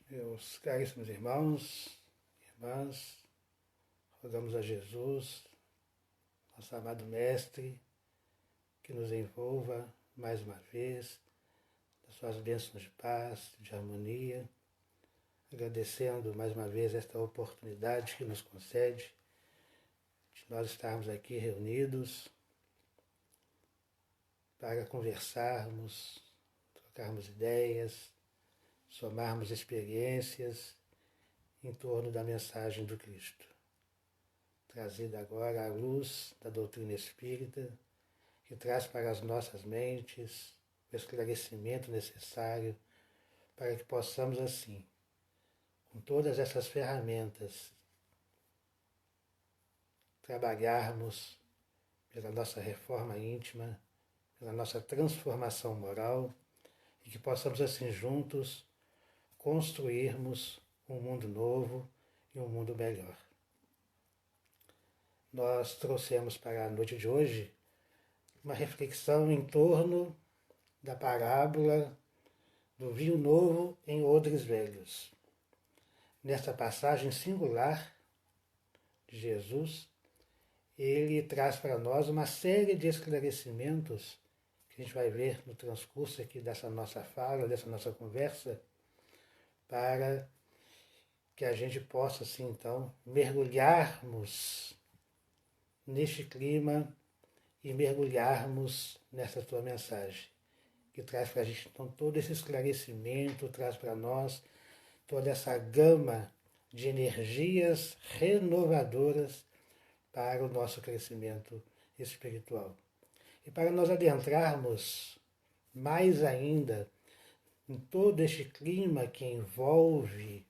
Meus caríssimos irmãos, irmãs, rogamos a Jesus, nosso amado Mestre, que nos envolva mais uma vez das suas bênçãos de paz, de harmonia, agradecendo mais uma vez esta oportunidade que nos concede de nós estarmos aqui reunidos para conversarmos, trocarmos ideias, somarmos experiências em torno da mensagem do Cristo, trazida agora à luz da doutrina espírita, que traz para as nossas mentes o esclarecimento necessário para que possamos assim, com todas essas ferramentas, trabalharmos pela nossa reforma íntima, pela nossa transformação moral e que possamos assim juntos construirmos um mundo novo e um mundo melhor. Nós trouxemos para a noite de hoje uma reflexão em torno da parábola do vinho novo em odres velhos. Nesta passagem singular de Jesus, ele traz para nós uma série de esclarecimentos que a gente vai ver no transcurso aqui dessa nossa fala, dessa nossa conversa, para que a gente possa, assim, então, mergulharmos neste clima e mergulharmos nessa tua mensagem, que traz para a gente, então, todo esse esclarecimento, traz para nós toda essa gama de energias renovadoras para o nosso crescimento espiritual. E para nós adentrarmos mais ainda em todo este clima que envolve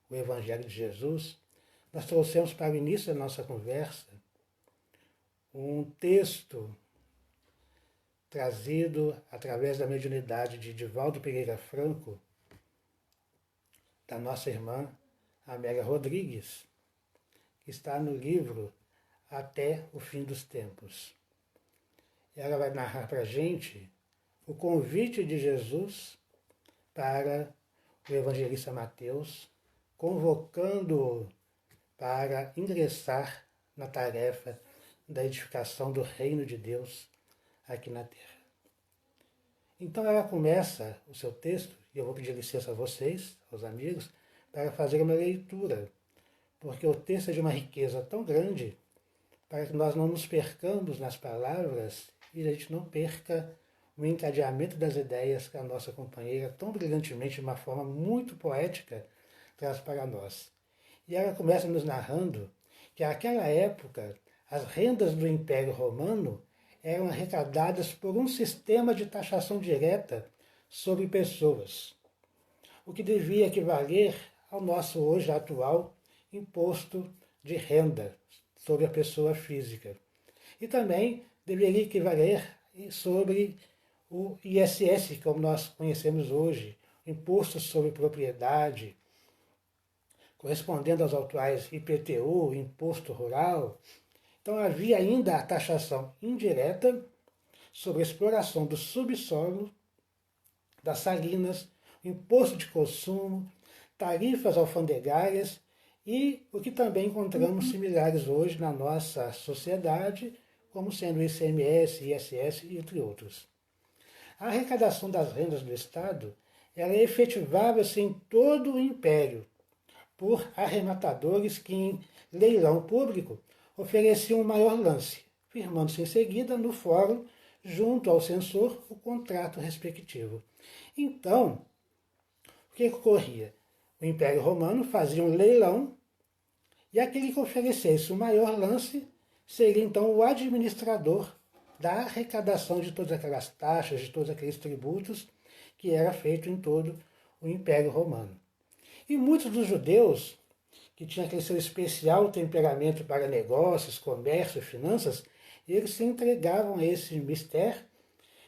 o Evangelho de Jesus, nós trouxemos para o início da nossa conversa um texto trazido através da mediunidade de Divaldo Pereira Franco, da nossa irmã Amélia Rodrigues, que está no livro Até o Fim dos Tempos. Ela vai narrar para a gente o convite de Jesus para o evangelista Mateus, convocando-o para ingressar na tarefa da edificação do reino de Deus aqui na Terra. Então ela começa o seu texto, e eu vou pedir licença a vocês, aos amigos, para fazer uma leitura, porque o texto é de uma riqueza tão grande, para que nós não nos percamos nas palavras e a gente não perca o encadeamento das ideias que a nossa companheira, tão brilhantemente, de uma forma muito poética, traz para nós. E ela começa nos narrando que naquela época as rendas do Império Romano eram arrecadadas por um sistema de taxação direta sobre pessoas, o que devia equivaler ao nosso hoje atual imposto de renda sobre a pessoa física. E também deveria equivaler sobre o ISS, como nós conhecemos hoje, Imposto sobre Propriedade, correspondendo aos atuais IPTU, Imposto Rural. Então havia ainda a taxação indireta sobre a exploração do subsolo, das salinas, o imposto de consumo, tarifas alfandegárias e o que também encontramos similares hoje na nossa sociedade, como sendo o ICMS, ISS, entre outros. A arrecadação das rendas do Estado, ela efetivava-se em todo o Império, por arrematadores que, em leilão público, ofereciam um maior lance, firmando-se em seguida no fórum, junto ao censor, o contrato respectivo. Então, o que ocorria? O Império Romano fazia um leilão e aquele que oferecesse o maior lance seria então o administrador da arrecadação de todas aquelas taxas, de todos aqueles tributos que era feito em todo o Império Romano. E muitos dos judeus, que tinham aquele seu especial temperamento para negócios, comércio, finanças, eles se entregavam a esse mistério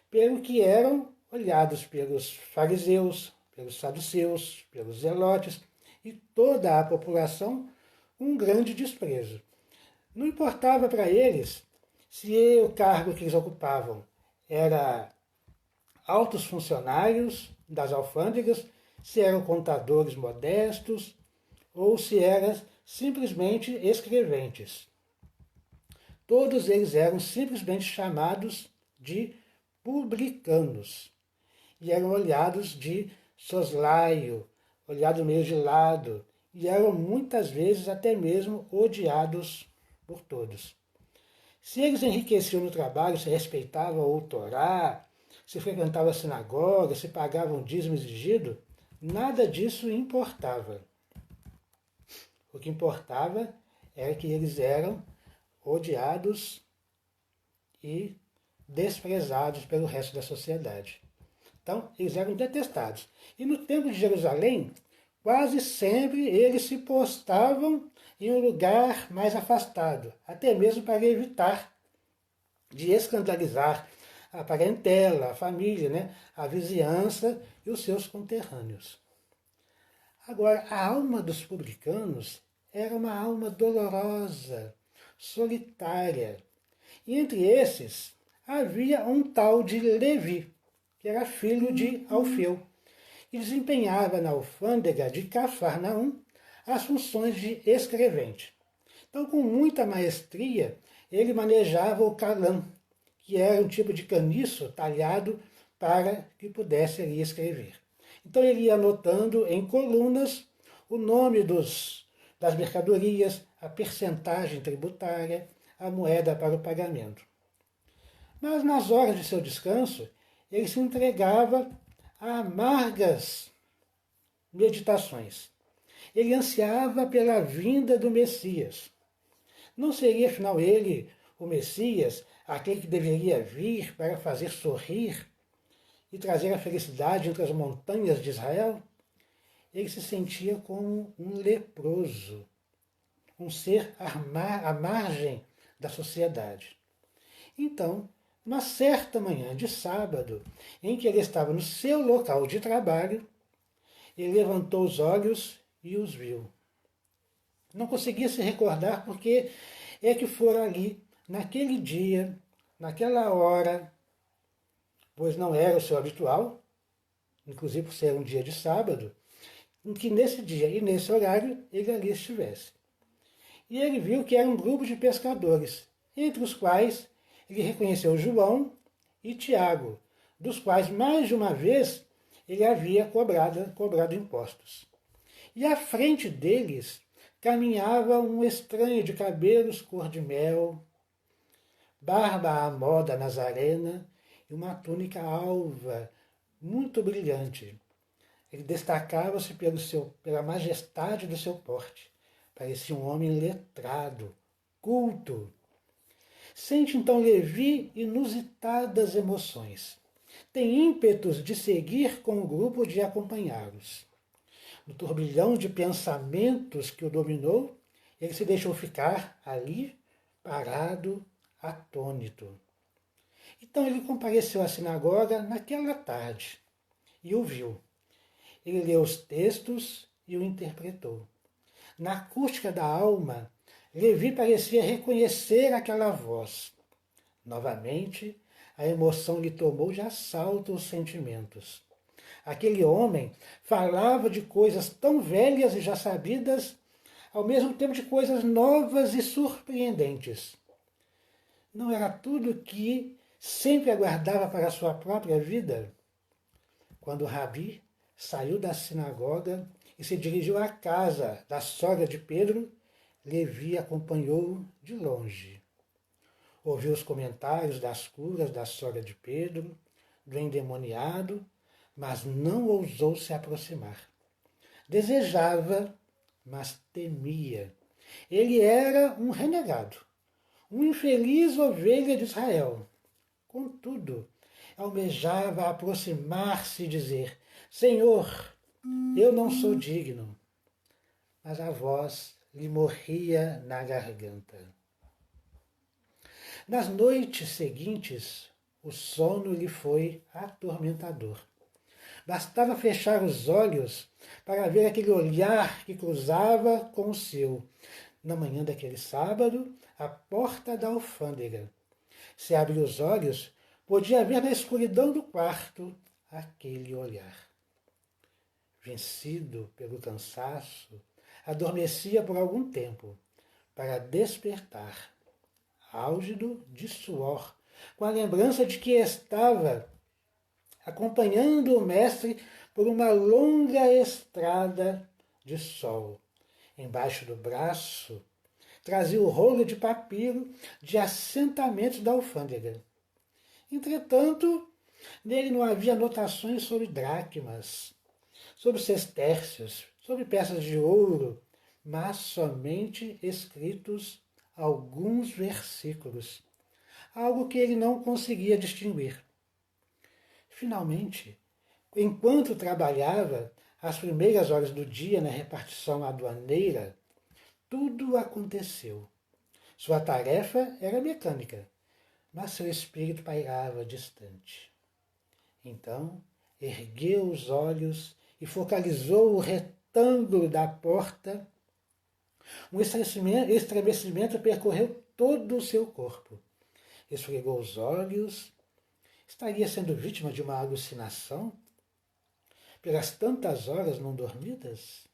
pelo que eram olhados pelos fariseus, pelos saduceus, pelos zelotes e toda a população um grande desprezo. Não importava para eles se o cargo que eles ocupavam era altos funcionários das alfândegas, se eram contadores modestos ou se eram simplesmente escreventes. Todos eles eram simplesmente chamados de publicanos e eram olhados de soslaio, olhados meio de lado, e eram muitas vezes até mesmo odiados por todos. Se eles enriqueciam no trabalho, se respeitavam o Torá, se frequentavam a sinagoga, se pagavam dízimo exigido, nada disso importava. O que importava era que eles eram odiados e desprezados pelo resto da sociedade. Então, eles eram detestados. E no Templo de Jerusalém, quase sempre eles se postavam em um lugar mais afastado, até mesmo para evitar de escandalizar a parentela, a família, né, a vizinhança e os seus conterrâneos. Agora, a alma dos publicanos era uma alma dolorosa, solitária. E entre esses havia um tal de Levi, que era filho de Alfeu, e desempenhava na alfândega de Cafarnaum as funções de escrevente. Então, com muita maestria, ele manejava o calã, que era um tipo de caniço talhado para que pudesse ali escrever. Então ele ia anotando em colunas o nome das mercadorias, a percentagem tributária, a moeda para o pagamento. Mas nas horas de seu descanso, ele se entregava a amargas meditações. Ele ansiava pela vinda do Messias. Não seria, afinal, ele, o Messias, aquele que deveria vir para fazer sorrir e trazer a felicidade entre as montanhas de Israel? Ele se sentia como um leproso, um ser à margem da sociedade. Então, uma certa manhã de sábado, em que ele estava no seu local de trabalho, ele levantou os olhos e os viu. Não conseguia se recordar porque é que fora ali, naquele dia, naquela hora, pois não era o seu habitual, inclusive por ser um dia de sábado, em que nesse dia e nesse horário ele ali estivesse. E ele viu que era um grupo de pescadores, entre os quais ele reconheceu João e Tiago, dos quais mais de uma vez ele havia cobrado impostos. E à frente deles caminhava um estranho de cabelos cor de mel, barba à moda nazarena e uma túnica alva, muito brilhante. Ele destacava-se pela majestade do seu porte. Parecia um homem letrado, culto. Sente então Levi inusitadas emoções. Tem ímpetos de seguir com o grupo de acompanhá-los. No turbilhão de pensamentos que o dominou, ele se deixou ficar ali, parado, atônito. Então ele compareceu à sinagoga naquela tarde e o viu. Ele leu os textos e o interpretou. Na acústica da alma, Levi parecia reconhecer aquela voz. Novamente, a emoção lhe tomou de assalto os sentimentos. Aquele homem falava de coisas tão velhas e já sabidas, ao mesmo tempo de coisas novas e surpreendentes. Não era tudo que sempre aguardava para a sua própria vida? Quando o Rabi saiu da sinagoga e se dirigiu à casa da sogra de Pedro, Levi acompanhou-o de longe. Ouviu os comentários das curas da sogra de Pedro, do endemoniado, mas não ousou se aproximar. Desejava, mas temia. Ele era um renegado, um infeliz ovelha de Israel. Contudo, almejava aproximar-se e dizer: Senhor, eu não sou digno. Mas a voz lhe morria na garganta. Nas noites seguintes, o sono lhe foi atormentador. Bastava fechar os olhos para ver aquele olhar que cruzava com o seu. Na manhã daquele sábado, à porta da alfândega. Se abriu os olhos, podia ver na escuridão do quarto aquele olhar. vencido pelo cansaço, adormecia por algum tempo, para despertar, álgido de suor, com a lembrança de que estava acompanhando o mestre por uma longa estrada de sol. Embaixo do braço, trazia o rolo de papiro de assentamentos da alfândega. Entretanto, nele não havia anotações sobre dracmas, sobre sestércios, sobre peças de ouro, mas somente escritos alguns versículos, algo que ele não conseguia distinguir. Finalmente, enquanto trabalhava as primeiras horas do dia na repartição aduaneira, tudo aconteceu. Sua tarefa era mecânica, mas seu espírito pairava distante. Então, ergueu os olhos e focalizou o retângulo da porta. Um estremecimento percorreu todo o seu corpo. Esfregou os olhos. Estaria sendo vítima de uma alucinação? Pelas tantas horas não dormidas?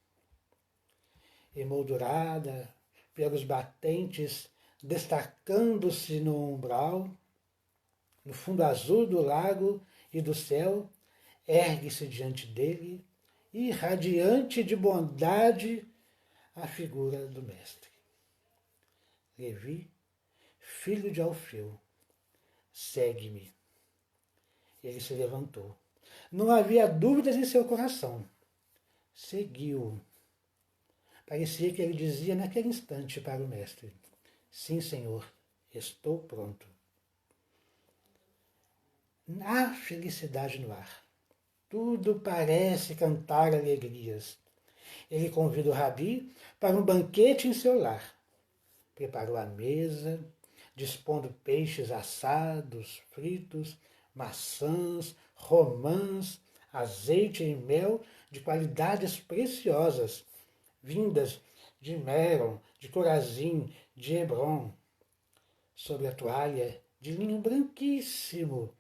Emoldurada pelos batentes destacando-se no umbral, no fundo azul do lago e do céu, ergue-se diante dele, irradiante de bondade, a figura do mestre. Levi, filho de Alfeu, segue-me. Ele se levantou. Não havia dúvidas em seu coração. Seguiu. Parecia que ele dizia naquele instante para o mestre: sim, Senhor, estou pronto. Há felicidade no ar. Tudo parece cantar alegrias. Ele convida o Rabi para um banquete em seu lar. Preparou a mesa, dispondo peixes assados, fritos, maçãs, romãs, azeite e mel de qualidades preciosas, vindas de Méron, de Corazim, de Hebron. Sobre a toalha, de linho branquíssimo,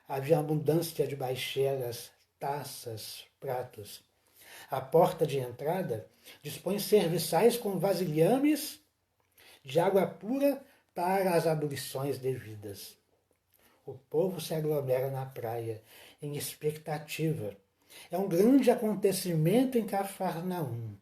havia abundância de baixelas, taças, pratos. À porta de entrada dispõe serviçais com vasilhames de água pura para as abluções devidas. O povo se aglomera na praia, em expectativa. É um grande acontecimento em Cafarnaum.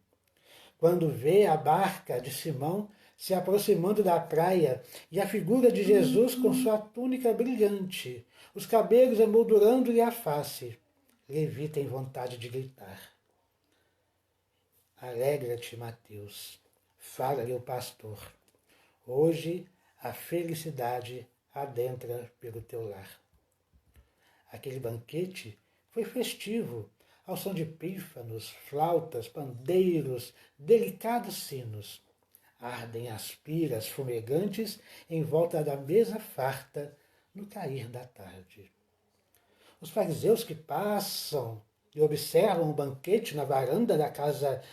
Quando vê a barca de Simão se aproximando da praia e a figura de Jesus com sua túnica brilhante, os cabelos emoldurando-lhe a face, Levi tem vontade de gritar. Alegra-te, Mateus, fala-lhe o pastor. Hoje a felicidade adentra pelo teu lar. Aquele banquete foi festivo, ao som de pífanos, flautas, pandeiros, delicados sinos. Ardem as piras fumegantes em volta da mesa farta no cair da tarde. Os fariseus que passam e observam o banquete na varanda da casa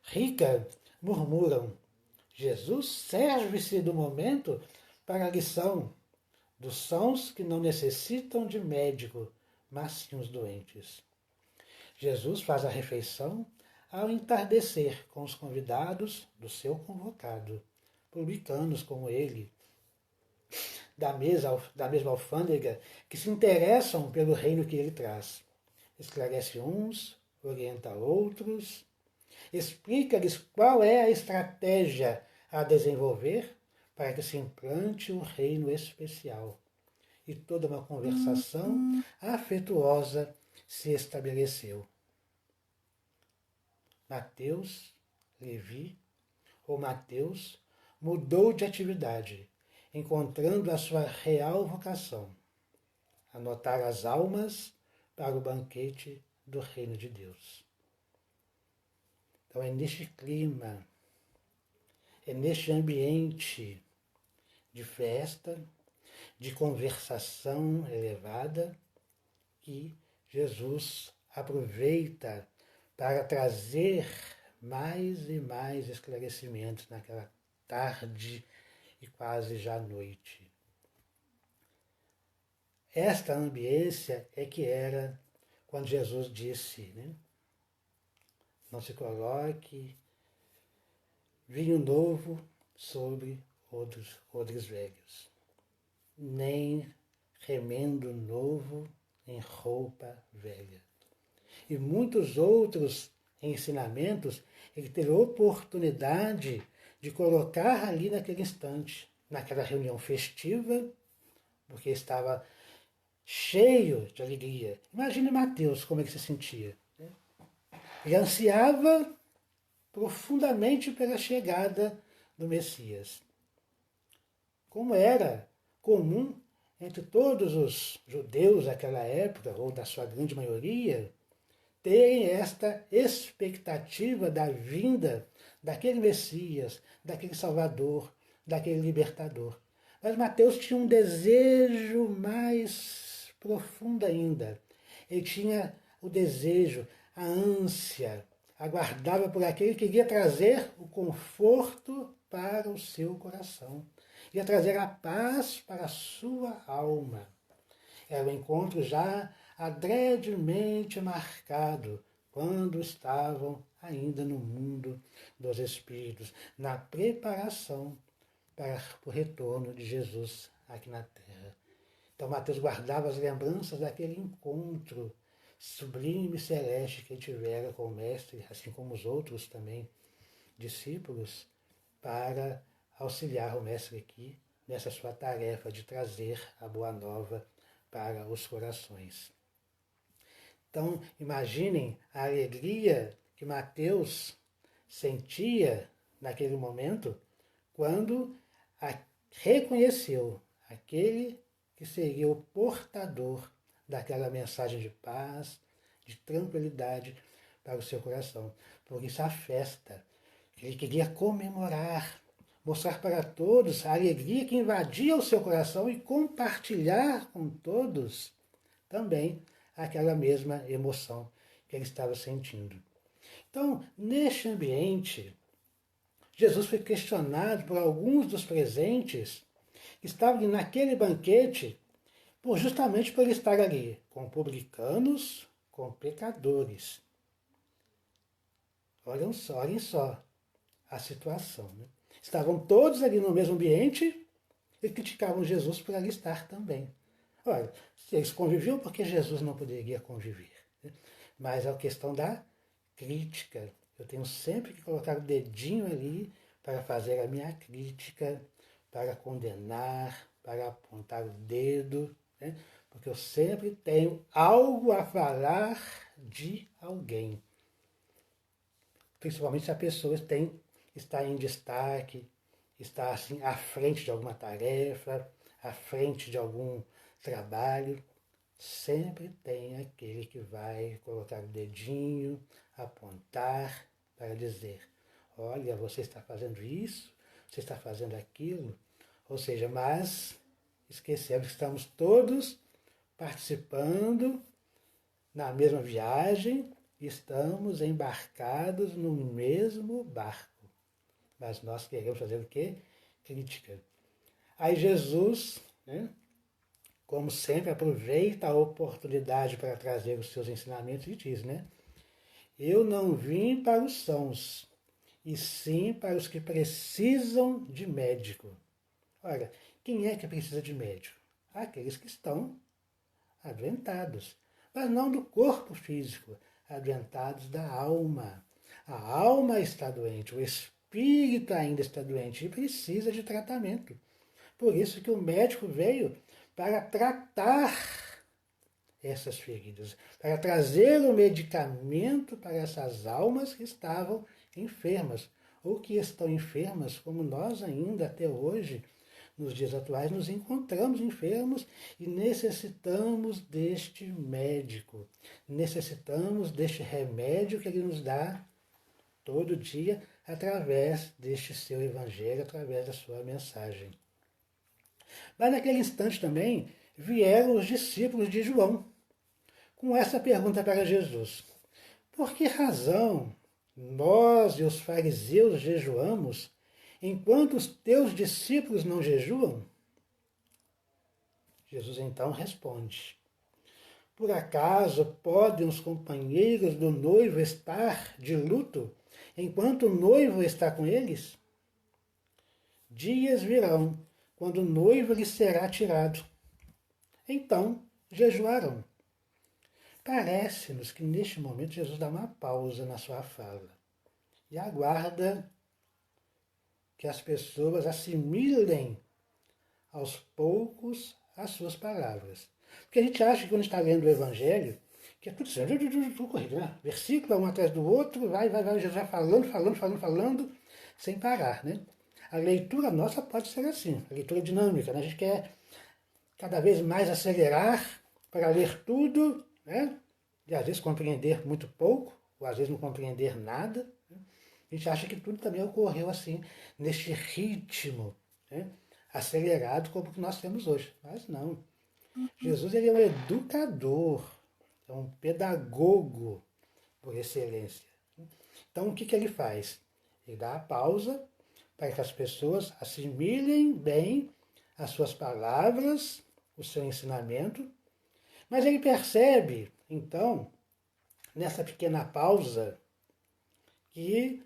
rica murmuram: Jesus serve-se do momento para a lição dos sãos que não necessitam de médico, mas sim os doentes. Jesus faz a refeição ao entardecer com os convidados do seu convocado, publicanos como ele, da mesma alfândega, que se interessam pelo reino que ele traz. Esclarece uns, orienta outros, explica-lhes qual é a estratégia a desenvolver para que se implante o reino especial. E toda uma conversação afetuosa se estabeleceu. Levi, mudou de atividade, encontrando a sua real vocação, anotar as almas para o banquete do reino de Deus. Então é neste clima, é neste ambiente de festa, de conversação elevada, que Jesus aproveita para trazer mais e mais esclarecimentos naquela tarde e quase já noite. Esta ambiência é que era quando Jesus disse, Não se coloque vinho novo sobre odres velhos, nem remendo novo em roupa velha. E muitos outros ensinamentos ele teve a oportunidade de colocar ali naquele instante, naquela reunião festiva, porque estava cheio de alegria. Imagine Mateus como ele se sentia. Ele ansiava profundamente pela chegada do Messias. Como era comum entre todos os judeus daquela época, ou da sua grande maioria, terem esta expectativa da vinda daquele Messias, daquele Salvador, daquele Libertador. Mas Mateus tinha um desejo mais profundo ainda. Ele tinha o desejo, a ânsia, aguardava por aquele que iria trazer o conforto para o seu coração, iria trazer a paz para a sua alma. Era um encontro já adredemente marcado quando estavam ainda no mundo dos espíritos, na preparação para o retorno de Jesus aqui na Terra. Então Mateus guardava as lembranças daquele encontro sublime e celeste que ele tivera com o Mestre, assim como os outros também discípulos, para auxiliar o Mestre aqui nessa sua tarefa de trazer a boa nova para os corações. Então, imaginem a alegria que Mateus sentia naquele momento quando reconheceu aquele que seria o portador daquela mensagem de paz, de tranquilidade para o seu coração. Por isso a festa, ele queria comemorar, mostrar para todos a alegria que invadia o seu coração e compartilhar com todos também aquela mesma emoção que ele estava sentindo. Então, neste ambiente, Jesus foi questionado por alguns dos presentes que estavam naquele banquete justamente por ele estar ali com publicanos, com pecadores. Olhem só a situação. Né? Estavam todos ali no mesmo ambiente e criticavam Jesus por ali estar também. Olha, se eles conviviam, porque Jesus não poderia conviver? Né? Mas a questão da crítica. Eu tenho sempre que colocar o dedinho ali para fazer a minha crítica, para condenar, para apontar o dedo, né? Porque eu sempre tenho algo a falar de alguém. Principalmente se a pessoa está em destaque, está assim, à frente de alguma tarefa, à frente de algum trabalho. Sempre tem aquele que vai colocar o dedinho, apontar para dizer: olha, você está fazendo isso, você está fazendo aquilo. Ou seja, mas esquecemos que estamos todos participando na mesma viagem, estamos embarcados no mesmo barco. Mas nós queremos fazer o quê? Crítica. Aí Jesus, né, como sempre, aproveita a oportunidade para trazer os seus ensinamentos e diz, né? Eu não vim para os sãos, e sim para os que precisam de médico. Ora, quem é que precisa de médico? Aqueles que estão adoentados, mas não do corpo físico, adoentados da alma. A alma está doente, o espírito ainda está doente e precisa de tratamento. Por isso que o médico veio para tratar essas feridas, para trazer o medicamento para essas almas que estavam enfermas, ou que estão enfermas, como nós ainda até hoje, nos dias atuais, nos encontramos enfermos e necessitamos deste médico, necessitamos deste remédio que ele nos dá todo dia através deste seu evangelho, através da sua mensagem. Mas naquele instante também vieram os discípulos de João com essa pergunta para Jesus: por que razão nós e os fariseus jejuamos, enquanto os teus discípulos não jejuam? Jesus então responde: Por acaso podem os companheiros do noivo estar de luto enquanto o noivo está com eles? Dias virão, quando o noivo lhes será tirado. Então jejuarão. Parece-nos que neste momento Jesus dá uma pausa na sua fala e aguarda que as pessoas assimilem aos poucos as suas palavras. Porque a gente acha que quando está lendo o Evangelho, que é tudo assim, tudo corrido, né? Versículo um atrás do outro, vai, Jesus vai falando, sem parar, né? A leitura nossa pode ser assim, a leitura dinâmica, né? A gente quer cada vez mais acelerar para ler tudo, né? E às vezes compreender muito pouco, ou às vezes não compreender nada. Né? A gente acha que tudo também ocorreu assim, neste ritmo, né? Acelerado como que nós temos hoje. Mas não. Jesus ele é um educador, é um pedagogo por excelência. Então o que, que ele faz? Ele dá a pausa para que as pessoas assimilem bem as suas palavras, o seu ensinamento, mas ele percebe, então, nessa pequena pausa, que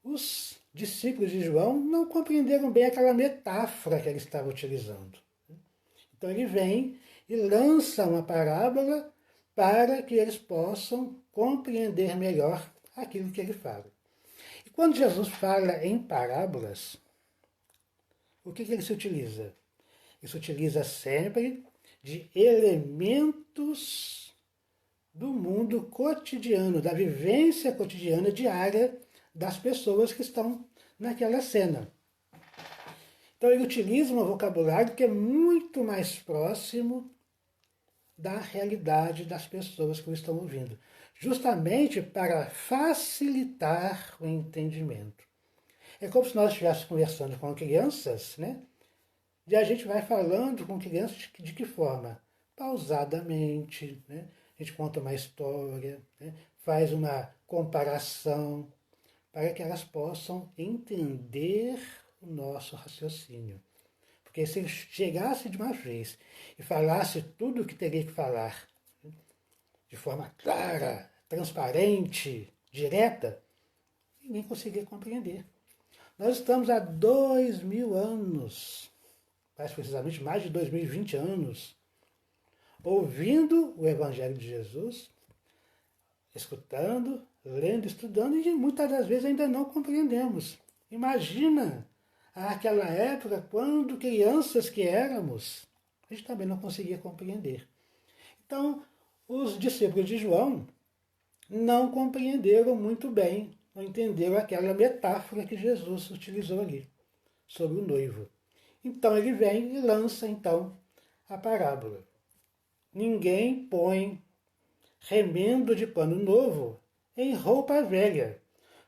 os discípulos de João não compreenderam bem aquela metáfora que ele estava utilizando. Então ele vem e lança uma parábola para que eles possam compreender melhor aquilo que ele fala. E quando Jesus fala em parábolas, o que ele se utiliza? Ele se utiliza sempre de elementos do mundo cotidiano, da vivência cotidiana diária das pessoas que estão naquela cena. Então ele utiliza um vocabulário que é muito mais próximo da realidade das pessoas que o estão ouvindo, justamente para facilitar o entendimento. É como se nós estivéssemos conversando com crianças, né? E a gente vai falando com crianças de que forma? Pausadamente, né? A gente conta uma história, né? Faz uma comparação, para que elas possam entender o nosso raciocínio. Porque se ele chegasse de uma vez e falasse tudo o que teria que falar, de forma clara, transparente, direta, ninguém conseguiria compreender. Nós estamos há 2000 anos, mais precisamente mais de 2020 anos, ouvindo o Evangelho de Jesus, escutando, lendo, estudando, e muitas das vezes ainda não compreendemos. Imagina aquela época, quando crianças que éramos, a gente também não conseguia compreender. Então, os discípulos de João não compreenderam muito bem, não entenderam aquela metáfora que Jesus utilizou ali, sobre o noivo. Então ele vem e lança então a parábola. Ninguém põe remendo de pano novo em roupa velha,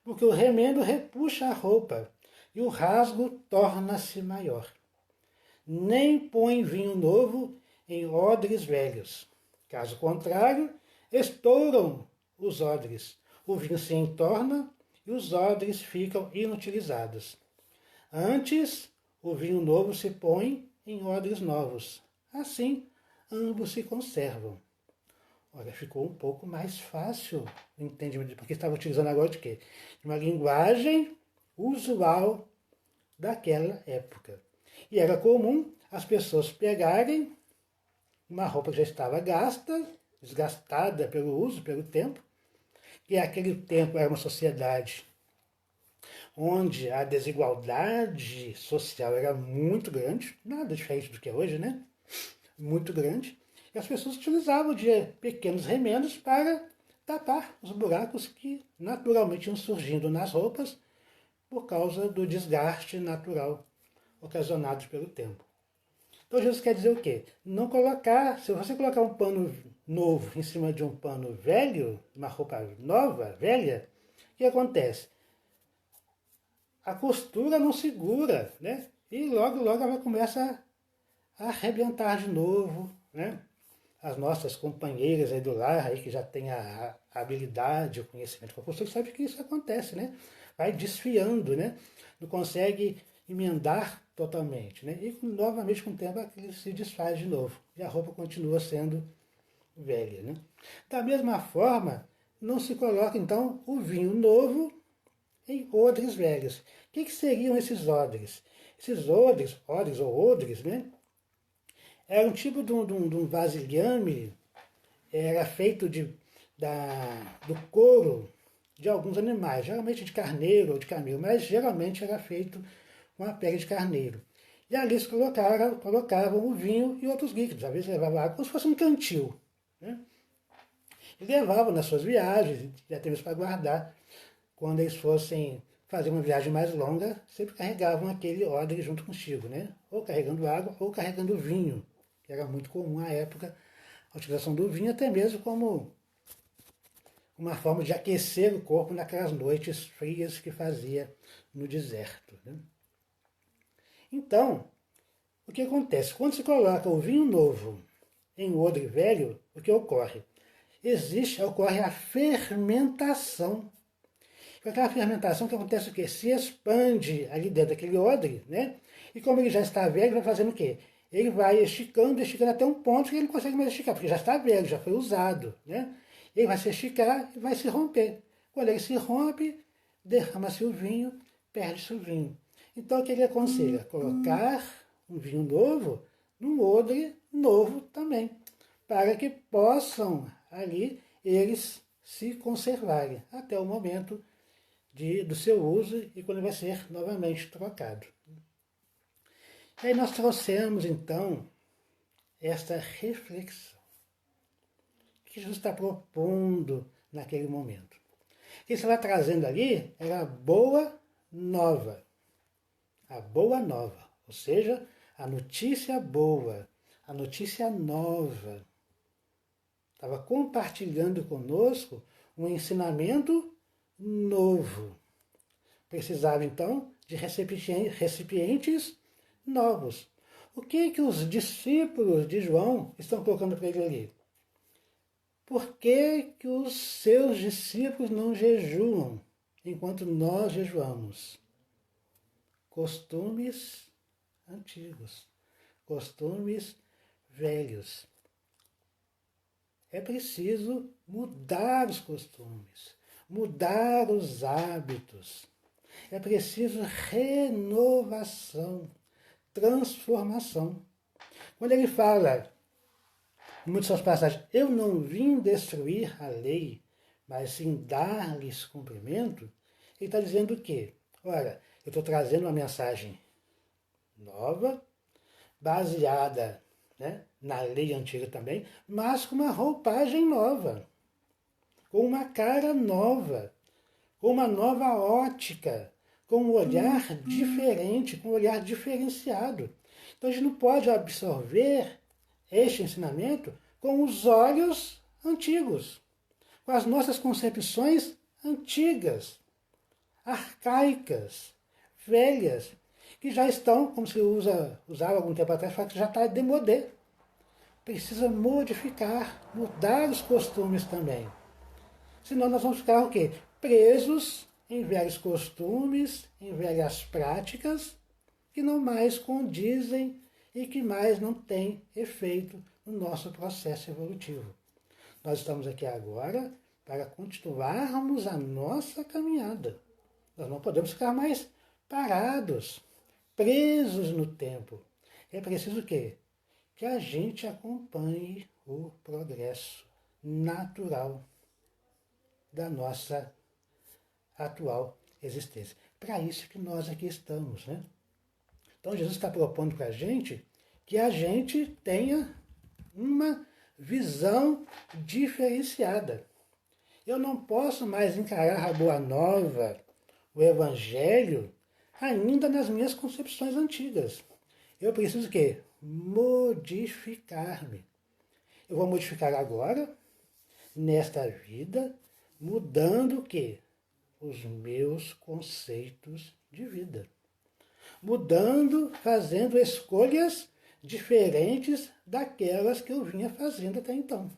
porque o remendo repuxa a roupa e o rasgo torna-se maior. Nem põe vinho novo em odres velhos. Caso contrário, estouram os odres. O vinho se entorna e os odres ficam inutilizados. Antes, o vinho novo se põe em odres novos. Assim, ambos se conservam. Olha, ficou um pouco mais fácil o entendimento, porque estava utilizando agora de quê? De uma linguagem usual daquela época. E era comum as pessoas pegarem uma roupa que já estava gasta, desgastada pelo uso, pelo tempo, e aquele tempo era uma sociedade onde a desigualdade social era muito grande, nada diferente do que é hoje, né? Muito grande. E as pessoas utilizavam de pequenos remendos para tapar os buracos que naturalmente iam surgindo nas roupas por causa do desgaste natural ocasionado pelo tempo. Então Jesus quer dizer o quê? Não colocar, se você colocar um pano novo em cima de um pano velho, uma roupa nova, velha, o que acontece? A costura não segura, né? E logo ela começa a arrebentar de novo, né? As nossas companheiras aí do lar, aí que já tem a habilidade, o conhecimento com a costura, sabe que isso acontece, né? Vai desfiando, né? Não consegue emendar totalmente, né? E novamente com o tempo aquilo se desfaz de novo. E a roupa continua sendo velha, né? Da mesma forma, não se coloca então o vinho novo em odres velhos. O que seriam esses odres? Esses odres ou odres, né? Era um tipo de um vasilhame, era feito do couro de alguns animais, geralmente de carneiro ou de camelo, mas geralmente era feito com a pele de carneiro. E ali se colocavam o vinho e outros líquidos, às vezes levava água como se fosse um cantil, né? E levavam nas suas viagens, e até mesmo para guardar, quando eles fossem fazer uma viagem mais longa, sempre carregavam aquele odre junto consigo, né? Ou carregando água ou carregando vinho, que era muito comum à época a utilização do vinho, até mesmo como uma forma de aquecer o corpo naquelas noites frias que fazia no deserto, né? Então, o que acontece? Quando se coloca o vinho novo em odre velho, o que ocorre? Ocorre a fermentação. Com aquela fermentação que acontece o quê? Se expande ali dentro daquele odre, né? E como ele já está velho, vai fazendo o quê? Ele vai esticando até um ponto que ele não consegue mais esticar, porque já está velho, já foi usado, né? Ele vai se esticar e vai se romper. Quando ele se rompe, derrama-se o vinho, perde-se o vinho. Então, o que ele aconselha? Colocar um vinho novo num odre novo também, para que possam ali eles se conservarem até o momento do seu uso e quando vai ser novamente trocado. E aí nós trouxemos então esta reflexão que Jesus está propondo naquele momento. O que ele estava trazendo ali era a boa nova. A boa nova, ou seja, a notícia boa, a notícia nova. Estava compartilhando conosco um ensinamento novo. Precisava então de recipientes novos. O que os discípulos de João estão colocando para ele ali? Por que os seus discípulos não jejuam enquanto nós jejuamos? Costumes antigos, costumes velhos. É preciso mudar os costumes, mudar os hábitos. É preciso renovação, transformação. Quando ele fala, em muitas suas passagens, eu não vim destruir a lei, mas sim dar-lhes cumprimento, ele está dizendo o quê? Olha, eu estou trazendo uma mensagem nova, baseada, né, na lei antiga também, mas com uma roupagem nova, com uma cara nova, com uma nova ótica, com um olhar diferente, com um olhar diferenciado. Então a gente não pode absorver este ensinamento com os olhos antigos, com as nossas concepções antigas, arcaicas, velhas, que já estão, como se usava algum tempo atrás, que já está demodé. Precisa modificar, mudar os costumes também. Senão nós vamos ficar o quê? Presos em velhos costumes, em velhas práticas, que não mais condizem e que mais não têm efeito no nosso processo evolutivo. Nós estamos aqui agora para continuarmos a nossa caminhada. Nós não podemos ficar mais parados, presos no tempo. É preciso o quê? Que a gente acompanhe o progresso natural da nossa atual existência. Para isso que nós aqui estamos, né? Então Jesus está propondo para a gente que a gente tenha uma visão diferenciada. Eu não posso mais encarar a Boa Nova, o Evangelho, ainda nas minhas concepções antigas. Eu preciso o quê? Modificar-me. Eu vou modificar agora, nesta vida, mudando o quê? Os meus conceitos de vida. Mudando, fazendo escolhas diferentes daquelas que eu vinha fazendo até então.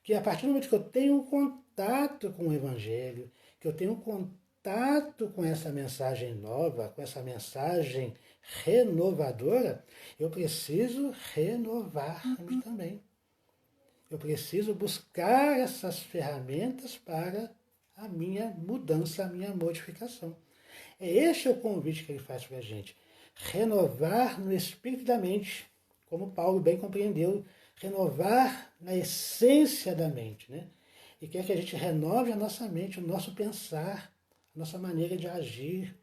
Que a partir do momento que eu tenho contato com o Evangelho, que eu tenho contato com essa mensagem nova, com essa mensagem renovadora, eu preciso renovar-me também. Eu preciso buscar essas ferramentas para a minha mudança, a minha modificação. É este o convite que ele faz para a gente. Renovar no espírito da mente, como Paulo bem compreendeu, renovar na essência da mente, né? E quer que a gente renove a nossa mente, o nosso pensar, a nossa maneira de agir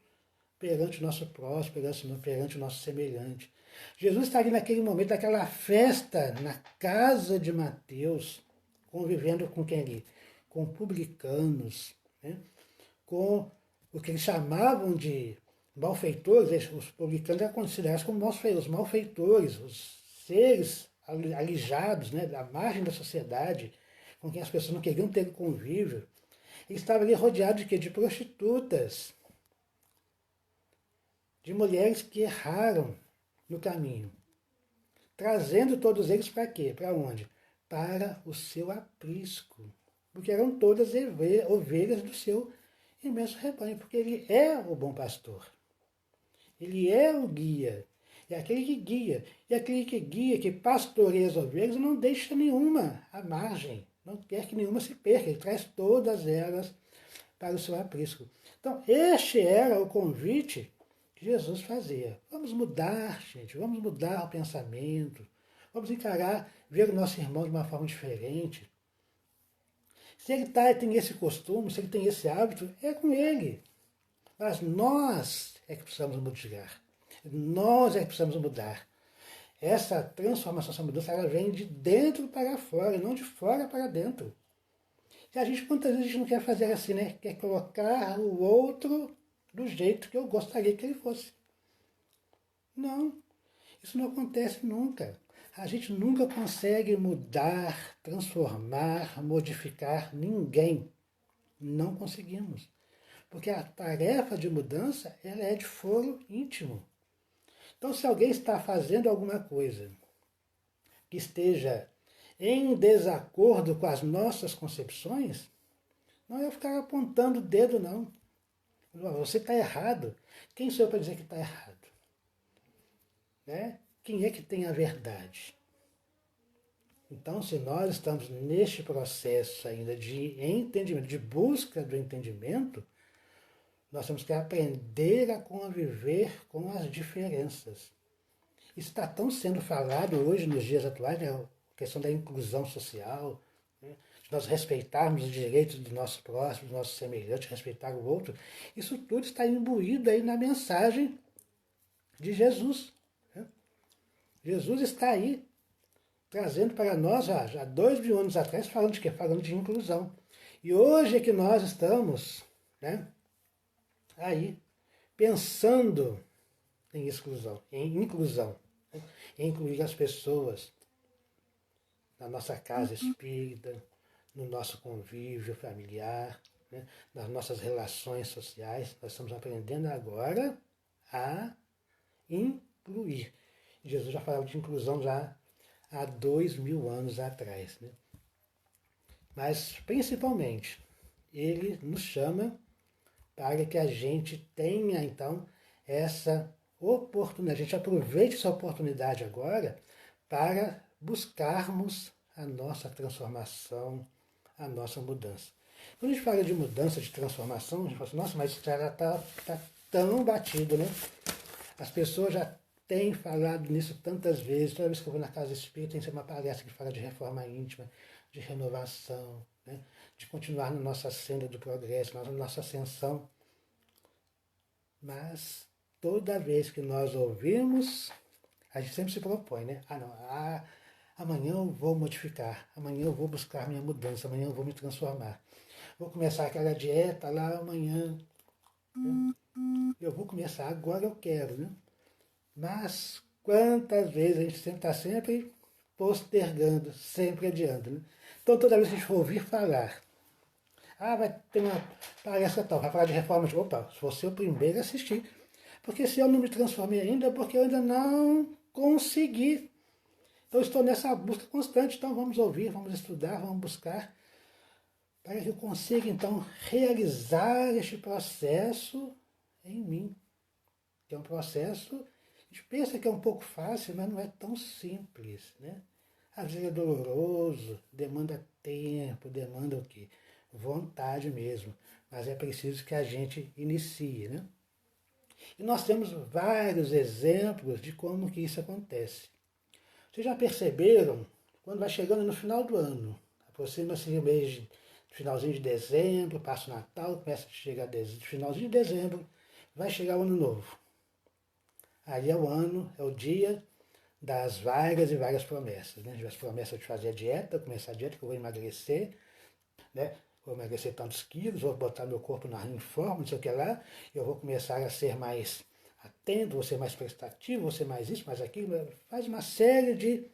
perante o nosso próximo, perante o nosso semelhante. Jesus está ali naquele momento, naquela festa na casa de Mateus, convivendo com quem ali? Com publicanos, né? Com o que eles chamavam de malfeitores. Os publicanos eram considerados como os malfeitores, os seres alijados, né, da margem da sociedade, com quem as pessoas não queriam ter convívio. Ele estava ali rodeado de quê? De prostitutas, de mulheres que erraram no caminho, trazendo todos eles para quê? Para onde? Para o seu aprisco, porque eram todas ovelhas do seu imenso rebanho, porque ele é o bom pastor, ele é o guia, é aquele que guia, e aquele que guia, que pastoreia as ovelhas, não deixa nenhuma à margem, não quer que nenhuma se perca, ele traz todas elas para o seu aprisco. Então, este era o convite que Jesus fazia. Vamos mudar, gente, vamos mudar o pensamento, vamos encarar, ver o nosso irmão de uma forma diferente. Se ele tem esse costume, se ele tem esse hábito, é com ele. Mas nós é que precisamos mudar. Nós é que precisamos mudar. Essa transformação, essa mudança, ela vem de dentro para fora, não de fora para dentro. E a gente, quantas vezes a gente não quer fazer assim, né? Quer colocar o outro do jeito que eu gostaria que ele fosse. Não, isso não acontece nunca. A gente nunca consegue mudar, transformar, modificar ninguém. Não conseguimos. Porque a tarefa de mudança, ela é de foro íntimo. Então, se alguém está fazendo alguma coisa que esteja em desacordo com as nossas concepções, não é eu ficar apontando o dedo, não. Você está errado. Quem sou eu para dizer que está errado? Né? Quem é que tem a verdade? Então, se nós estamos neste processo ainda de entendimento, de busca do entendimento, nós temos que aprender a conviver com as diferenças. Isso está tão sendo falado hoje, nos dias atuais, né? A questão da inclusão social, né? De nós respeitarmos os direitos do nosso próximo, do nosso semelhante, respeitar o outro. Isso tudo está imbuído aí na mensagem de Jesus. Né? Jesus está aí trazendo para nós, já 2.000 anos atrás, falando de quê? Falando de inclusão. E hoje é que nós estamos, né, aí pensando em exclusão, em inclusão, né, em incluir as pessoas na nossa casa espírita, no nosso convívio familiar, né, nas nossas relações sociais. Nós estamos aprendendo agora a incluir. Jesus já falava de inclusão já há 2.000 anos atrás. Né? Mas, principalmente, ele nos chama para que a gente tenha, então, essa oportunidade, a gente aproveite essa oportunidade agora para buscarmos a nossa transformação, a nossa mudança. Quando a gente fala de mudança, de transformação, a gente fala assim, nossa, mas isso já está tão batido, né? As pessoas já têm falado nisso tantas vezes. Toda vez que eu vou na casa espírita, tem uma palestra que fala de reforma íntima, de renovação, né? De continuar na nossa senda do progresso, na nossa ascensão. Mas toda vez que nós ouvimos, a gente sempre se propõe, né? Amanhã eu vou modificar, amanhã eu vou buscar minha mudança, amanhã eu vou me transformar. Vou começar aquela dieta lá amanhã. Né? Eu vou começar agora, eu quero, né? Mas quantas vezes a gente está sempre postergando, sempre adiando. Né? Então toda vez que a gente for ouvir falar, vai ter uma palestra tal, vai falar de reforma, opa, se você é o primeiro a assistir. Porque se eu não me transformei ainda, é porque eu ainda não consegui. Então eu estou nessa busca constante, então vamos ouvir, vamos estudar, vamos buscar, para que eu consiga então realizar este processo em mim. Que é um processo, a gente pensa que é um pouco fácil, mas não é tão simples, né? Às vezes é doloroso, demanda tempo, demanda o quê? Vontade mesmo. Mas é preciso que a gente inicie, né? E nós temos vários exemplos de como que isso acontece. Vocês já perceberam, quando vai chegando no final do ano, aproxima-se o mês de finalzinho de dezembro, passa o Natal, começa a chegar finalzinho de dezembro, vai chegar o ano novo. Aí é o ano, é o dia das várias e várias promessas. Né? As promessas de fazer a dieta, começar a dieta, que eu vou emagrecer, né? Vou emagrecer tantos quilos, vou botar meu corpo em forma, não sei o que lá, eu vou começar a ser mais atento, vou ser mais prestativo, vou ser mais isso, mais aquilo. Faz uma série de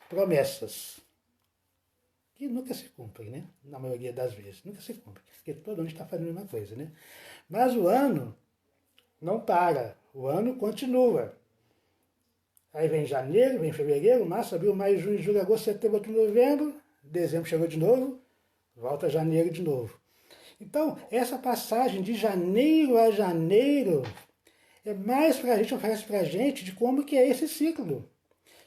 promessas que nunca se cumprem, né? Na maioria das vezes, nunca se cumpre, porque todo mundo está fazendo a mesma coisa, né? Mas o ano não para, o ano continua. Aí vem janeiro, vem fevereiro, março, abril, maio, junho, julho, agosto, setembro, outubro, novembro, dezembro chegou de novo, volta janeiro de novo. Então, essa passagem de janeiro a janeiro é mais para a gente, oferece para a gente de como que é esse ciclo,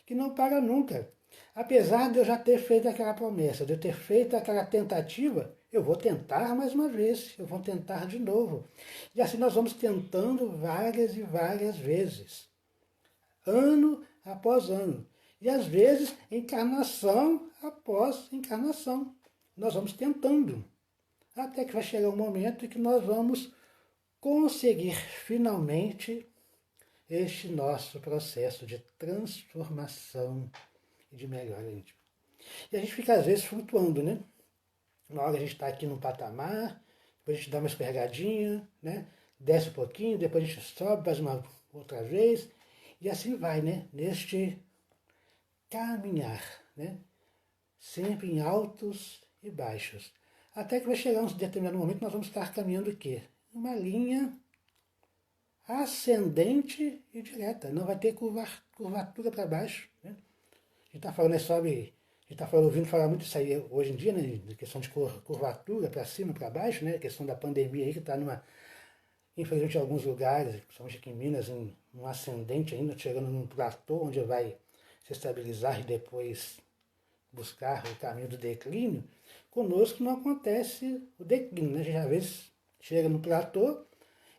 que não para nunca. Apesar de eu já ter feito aquela promessa, de eu ter feito aquela tentativa, eu vou tentar mais uma vez, eu vou tentar de novo. E assim nós vamos tentando várias e várias vezes, ano após ano. E às vezes, encarnação após encarnação. Nós vamos tentando, até que vai chegar um momento em que nós vamos conseguir finalmente este nosso processo de transformação e de melhora íntima. E a gente fica às vezes flutuando, né? Uma hora a gente está aqui no patamar, depois a gente dá uma escorregadinha, né? Desce um pouquinho, depois a gente sobe mais uma outra vez, e assim vai, né? Neste caminhar, né? Sempre em altos e baixos. Até que vai chegar um determinado momento que nós vamos estar caminhando o quê? Uma linha ascendente e direta. Não vai ter curvatura para baixo. Né? A gente está falando sobre. A gente está ouvindo falar muito isso aí hoje em dia, né? De questão de curvatura para cima, para baixo, né? A questão da pandemia aí que está numa. Infelizmente em alguns lugares, principalmente aqui em Minas, em um ascendente ainda, chegando num platô onde vai se estabilizar e depois buscar o caminho do declínio, conosco não acontece o declínio. Né? A gente às vezes chega no platô,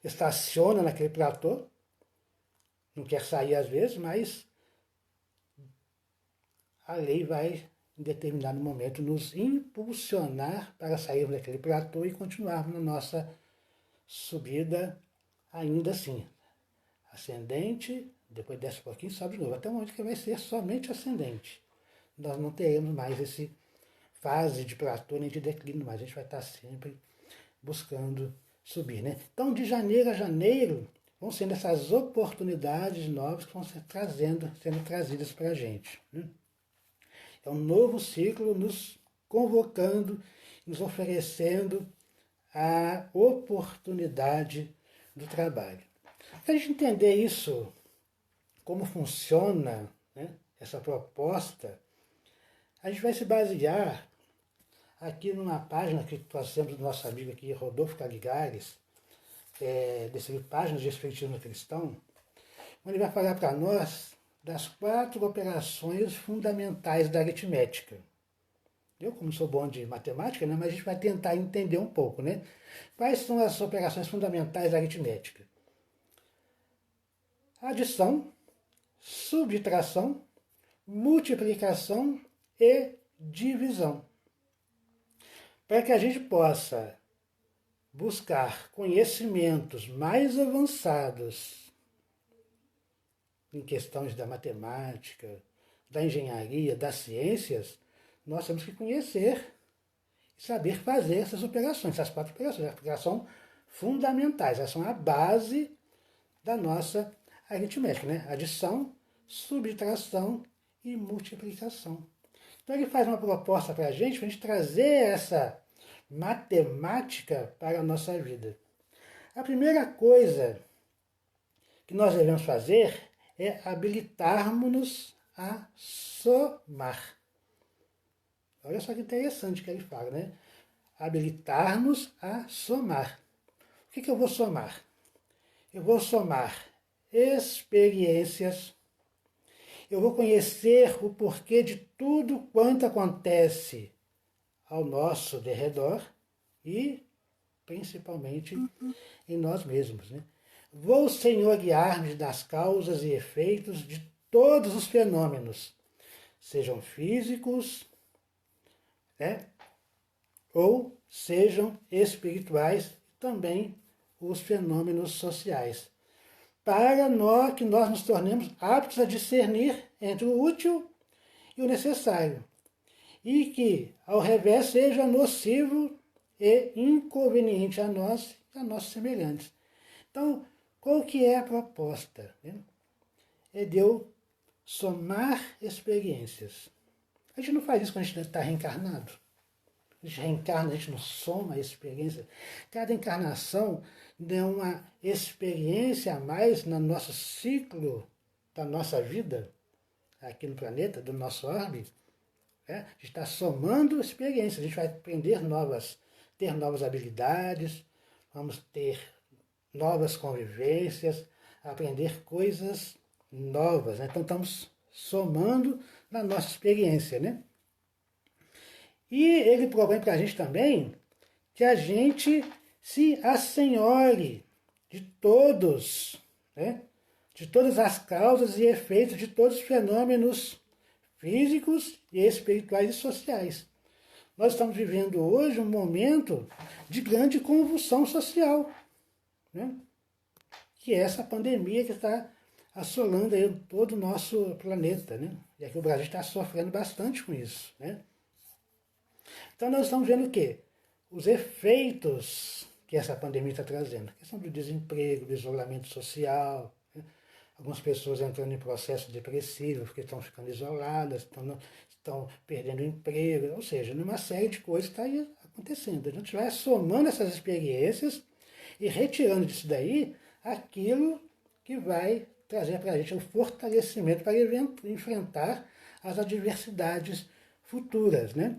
estaciona naquele platô, não quer sair às vezes, mas a lei vai, em determinado momento, nos impulsionar para sairmos daquele platô e continuarmos na nossa subida ainda assim. Ascendente, depois desce um pouquinho e sobe de novo, até o momento que vai ser somente ascendente. Nós não teremos mais esse fase de platô nem de declínio, mas a gente vai estar sempre buscando subir. Né? Então, de janeiro a janeiro, vão sendo essas oportunidades novas que vão sendo trazidas para a gente. Né? É um novo ciclo nos convocando, nos oferecendo a oportunidade do trabalho. Para a gente entender isso, como funciona, né, essa proposta, a gente vai se basear aqui numa página que nós temos do nosso amigo aqui, Rodolfo Caligares, desse livro Páginas de Espiritismo Cristão, onde ele vai falar para nós das 4 operações fundamentais da aritmética. Eu, como sou bom de matemática, né, mas a gente vai tentar entender um pouco. Né? Quais são as operações fundamentais da aritmética? Adição, subtração, multiplicação e divisão. Para que a gente possa buscar conhecimentos mais avançados em questões da matemática, da engenharia, das ciências, nós temos que conhecer e saber fazer essas operações, essas 4 operações. Elas são fundamentais, elas são a base da nossa aritmética, né? Adição, subtração e multiplicação. Então ele faz uma proposta para a gente trazer essa matemática para a nossa vida. A primeira coisa que nós devemos fazer é habilitarmos-nos a somar. Olha só que interessante que ele fala, né? Habilitar-nos a somar. O que eu vou somar? Eu vou somar experiências Eu vou conhecer o porquê de tudo quanto acontece ao nosso derredor e, principalmente, em nós mesmos, né? Vou, Senhor, guiar-me das causas e efeitos de todos os fenômenos, sejam físicos, né? Ou sejam espirituais, também os fenômenos sociais, para que nós nos tornemos aptos a discernir entre o útil e o necessário, e que, ao revés, seja nocivo e inconveniente a nós e a nossos semelhantes. Então, qual que é a proposta? Né? É de eu somar experiências. A gente não faz isso quando a gente está reencarnado. A gente reencarna, a gente não soma a experiência. Cada encarnação é uma experiência a mais no nosso ciclo da nossa vida, aqui no planeta, do nosso orbe. Né? A gente está somando experiências, a gente vai aprender ter novas habilidades, vamos ter novas convivências, aprender coisas novas. Né? Então estamos somando na nossa experiência, né? E ele propõe para a gente também que a gente se assenhore de todos, né? De todas as causas e efeitos de todos os fenômenos físicos e espirituais e sociais. Nós estamos vivendo hoje um momento de grande convulsão social, né? Que é essa pandemia que está assolando aí todo o nosso planeta, né? E aqui o Brasil está sofrendo bastante com isso, né? Então nós estamos vendo o quê? Os efeitos que essa pandemia está trazendo. A questão do desemprego, do isolamento social, né? Algumas pessoas entrando em processo depressivo porque estão ficando isoladas, estão perdendo o emprego, ou seja, uma série de coisas está aí acontecendo. A gente vai somando essas experiências e retirando disso daí aquilo que vai trazer para a gente o fortalecimento para enfrentar as adversidades futuras, né?